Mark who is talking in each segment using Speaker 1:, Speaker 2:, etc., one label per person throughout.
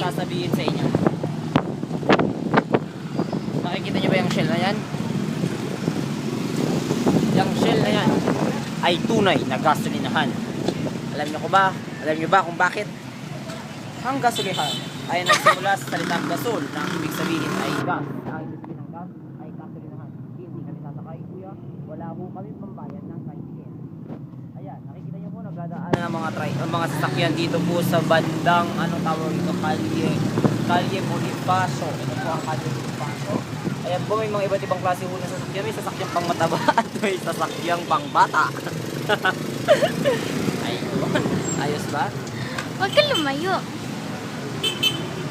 Speaker 1: sasabihin sa inyo. Nakikita nyo ba yung shell na yan? Yung shell na yan ay tunay na gasolinahan. Alam nyo ba? Alam nyo ba kung bakit? Ang gasolinahan ay nagsimula sa salitang gasol na ang ibig sabihin ay gas. Ang ibig sabihin ng gas ay gasolinahan. Hindi kami sasakay, kuya. Wala po kami pambayad ng tricycle. Ayan, nakikita nyo po nagdadaan ng mga sasakyan dito po sa bandang anong tawag ito? Kalye Bonifacio. Ito po ang Kalye Bonifacio. Ayan po, may mga iba't ibang klase po na sasakyan. May sasakyang pang mataba at may sasakyang pang bata. Ayun. Ayos ba?
Speaker 2: Huwag ka lumayo.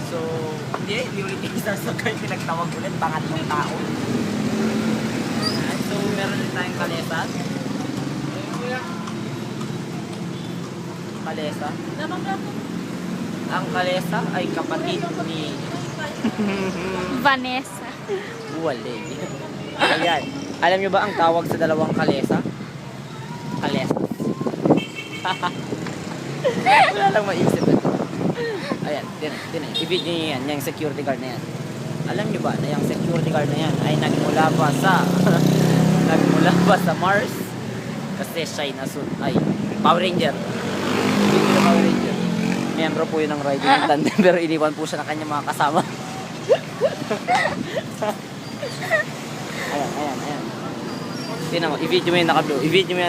Speaker 1: So, hindi ulit yung sasakay. Pinagtawag ulit, pangatlong tao. Ayan, so, meron din tayong kalesa. Kalesa. Ang kalesa ay kapatid ni
Speaker 2: Vanessa.
Speaker 1: Wale. Ayan. Alam nyo ba ang tawag sa dalawang kalesa? Kalesa. Wala lang maisip ito. Ayan. Tinan. I-video nyo yan. Yung security guard na yan. Alam nyo ba na yung security guard na yan ay nagmula pa sa Mars? Kasi siya ay Power Ranger. Hindi na Power Ranger. Miyembro po yun ng riding tandem pero iniwan po siya ng kanyang mga kasama. Ayan. Tingnan mo, i-video mo yung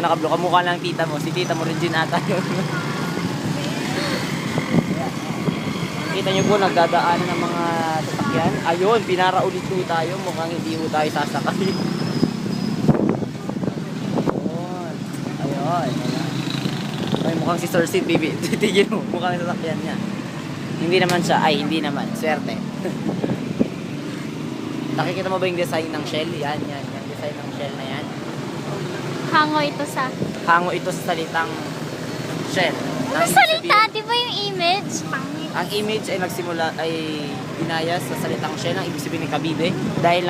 Speaker 1: naka-blue. Kamukha lang tita mo. Si tita mo rin din ata yun. Kita nyo po, nagdadaanan ng mga sasakyan. Ayun, pinara ulit po tayo. Mukhang hindi po tayo sasakay. Ayun. Ay, mukhang si Sir Sid, baby. Titigil mo, mukhang sasakyan niya. Hindi naman siya. Ay, hindi naman. Swerte. Nakikita mo ba yung design ng shell? Yan. Yung design ng shell na yan.
Speaker 2: Hango ito sa...
Speaker 1: Hango ito sa salitang shell.
Speaker 2: Ano salita? Di ba yung image?
Speaker 1: Ang image ay nagsimula, ay binayas sa salitang shell. Ang ibig sabihin ng kabide. Dahil